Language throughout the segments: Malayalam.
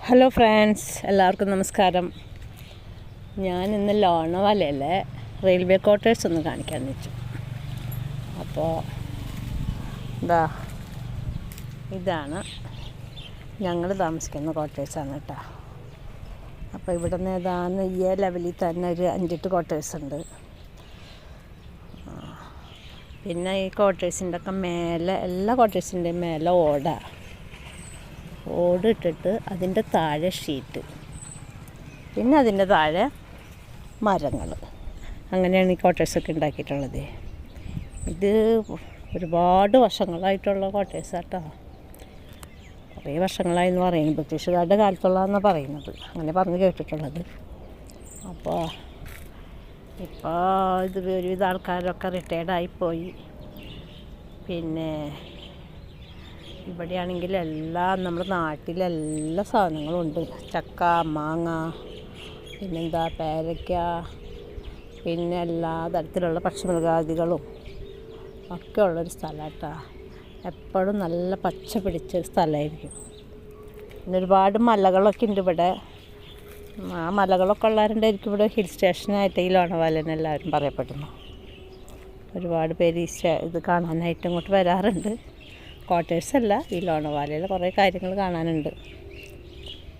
ഹലോ ഫ്രണ്ട്സ്, എല്ലാവർക്കും നമസ്കാരം. ഞാൻ ഇന്ന് ലോണവാലയിലെ റെയിൽവേ ക്വാർട്ടേഴ്സ് ഒന്ന് കാണിക്കാമെന്ന് വെച്ചു. അപ്പോൾ ഇതാണ് ഞങ്ങൾ താമസിക്കുന്ന ക്വാർട്ടേഴ്സാണ് കേട്ടോ. അപ്പോൾ ഇവിടെ നിന്ന് ഏതാണ്ട് ഈ ലെവലിൽ തന്നെ ഒരു 5-8 ക്വാർട്ടേഴ്സ് ഉണ്ട്. പിന്നെ ഈ ക്വാർട്ടേഴ്സിൻ്റെ ഒക്കെ മേലെ, എല്ലാ ക്വാർട്ടേഴ്സിൻ്റെയും മേലെ ഓടിട്ടിട്ട് അതിൻ്റെ താഴെ ഷീറ്റ്, പിന്നെ അതിൻ്റെ താഴെ മരങ്ങൾ. അങ്ങനെയാണ് ഈ ക്വാർട്ടേഴ്സൊക്കെ ഉണ്ടാക്കിയിട്ടുള്ളത്. ഇത് ഒരുപാട് വർഷങ്ങളായിട്ടുള്ള ക്വാർട്ടേഴ്സാട്ടോ. കുറേ വർഷങ്ങളായെന്ന് പറയുന്നത്, ബ്രിട്ടീഷുകാരുടെ കാലത്തുള്ളതെന്ന് പറയുന്നത്, അങ്ങനെ പറഞ്ഞ് കേട്ടിട്ടുള്ളത്. അപ്പോൾ ഇപ്പോൾ ഇത് ഒരുവിധ ആൾക്കാരൊക്കെ റിട്ടയർഡായിപ്പോയി. പിന്നെ ഇവിടെയാണെങ്കിൽ നമ്മുടെ നാട്ടിലെല്ലാ സാധനങ്ങളും ഉണ്ട്. ചക്ക, മാങ്ങ, പിന്നെന്താ പേരയ്ക്ക, പിന്നെ എല്ലാ തരത്തിലുള്ള പക്ഷിമൃഗാദികളും ഒക്കെ ഉള്ളൊരു സ്ഥലമാട്ടോ. എപ്പോഴും നല്ല പച്ച പിടിച്ചൊരു സ്ഥലമായിരിക്കും. പിന്നെ ഒരുപാട് മലകളൊക്കെ ഉണ്ട് ഇവിടെ. ആ മലകളൊക്കെ ഉള്ളവരുണ്ടായിരിക്കും ഇവിടെ ഹിൽ സ്റ്റേഷനായിട്ട് ഈ ലോണവാലെന്ന് എല്ലാവരും പറയപ്പെടുന്നു. ഒരുപാട് പേര് ഇത് കാണാനായിട്ട് ഇങ്ങോട്ട് വരാറുണ്ട്. ക്വാർട്ടേഴ്സല്ല, ഈ ലോണവാലയിൽ കുറേ കാര്യങ്ങൾ കാണാനുണ്ട്.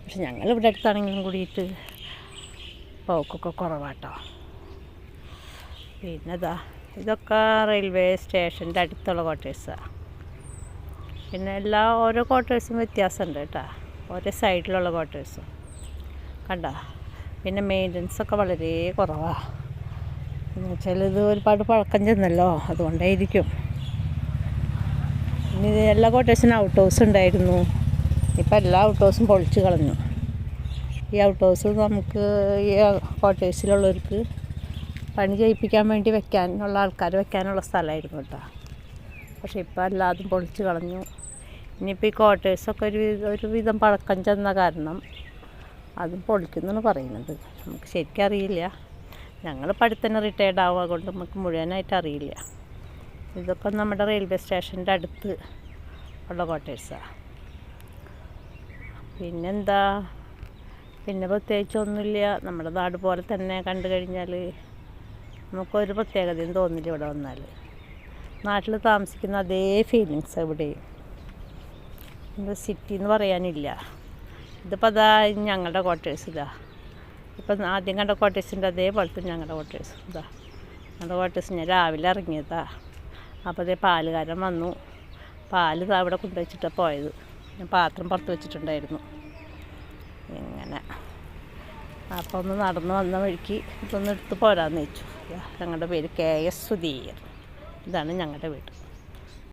പക്ഷെ ഞങ്ങളിവിടെ അടുത്താണെങ്കിലും കൂടിയിട്ട് പോക്കൊക്കെ കുറവാട്ടോ. പിന്നെ ഇതൊക്കെ റെയിൽവേ സ്റ്റേഷൻ്റെ അടുത്തുള്ള ക്വാർട്ടേഴ്സാണ്. പിന്നെ ഓരോ ക്വാർട്ടേഴ്സും വ്യത്യാസമുണ്ട് കേട്ടോ, ഓരോ സൈഡിലുള്ള ക്വാർട്ടേഴ്സും കണ്ടോ. പിന്നെ മെയിൻ്റനൻസൊക്കെ വളരെ കുറവാണ്. എന്നുവെച്ചാൽ ഇത് ഒരുപാട് പഴക്കം ചെന്നല്ലോ, അതുകൊണ്ടായിരിക്കും. ഇനി എല്ലാ ക്വാർട്ടേഴ്സിനും ഔട്ട് ഹൗസ് ഉണ്ടായിരുന്നു. ഇപ്പം എല്ലാ ഔട്ട് ഹൗസും പൊളിച്ച് കളഞ്ഞു. ഈ ഔട്ട് ഹൗസ് നമുക്ക് ഈ ക്വാർട്ടേഴ്സിലുള്ളവർക്ക് പണി ചെയ്യിപ്പിക്കാൻ വേണ്ടി ആൾക്കാർ വെക്കാനുള്ള സ്ഥലമായിരുന്നു കേട്ടോ. പക്ഷെ ഇപ്പം എല്ലാതും പൊളിച്ച് കളഞ്ഞു. ഇനിയിപ്പോൾ ഈ ക്വാർട്ടേഴ്സൊക്കെ ഒരുവിധം പഴക്കം ചെന്ന കാരണം അതും പൊളിക്കുന്നെന്ന് പറയുന്നത്. നമുക്ക് ശരിക്കും അറിയില്ല. ഞങ്ങളിപ്പോൾ അടുത്ത് തന്നെ റിട്ടയർഡ് ആവുക കൊണ്ട് നമുക്ക് മുഴുവനായിട്ട് അറിയില്ല. ഇതൊക്കെ നമ്മുടെ റെയിൽവേ സ്റ്റേഷൻ്റെ അടുത്ത് ഉള്ള ക്വാർട്ടേഴ്സാണ്. പിന്നെ പ്രത്യേകിച്ചൊന്നുമില്ല. നമ്മുടെ നാട് പോലെ തന്നെ കണ്ടു കഴിഞ്ഞാൽ നമുക്കൊരു പ്രത്യേകതയും തോന്നില്ല. ഇവിടെ വന്നാൽ നാട്ടിൽ താമസിക്കുന്ന അതേ ഫീലിങ്സ് എവിടെയും. സിറ്റി എന്ന് പറയാനില്ല. ഇതിപ്പോൾ ഞങ്ങളുടെ ക്വാർട്ടേഴ്സ് ഇപ്പം ആദ്യം കണ്ട ക്വാർട്ടേഴ്സിൻ്റെ അതേപോലത്തെ ഞങ്ങളുടെ ക്വാർട്ടേഴ്സ് ഞങ്ങളുടെ ക്വാർട്ടേഴ്സ് ഞാൻ രാവിലെ ഇറങ്ങിയതാണ്. അപ്പോൾ പാലുകാരൻ വന്നു. പാല് അവിടെ കൊണ്ടുവച്ചിട്ടാണ് പോയത്. ഞാൻ പാത്രം പുറത്ത് വെച്ചിട്ടുണ്ടായിരുന്നു. ഇങ്ങനെ അപ്പോൾ ഒന്ന് നടന്ന് വന്ന വഴിക്ക് ഇതൊന്ന് എടുത്ത് പോരാന്ന് വെച്ചു. ഞങ്ങളുടെ പേര് KS സുധീർ. ഇതാണ് ഞങ്ങളുടെ വീട്.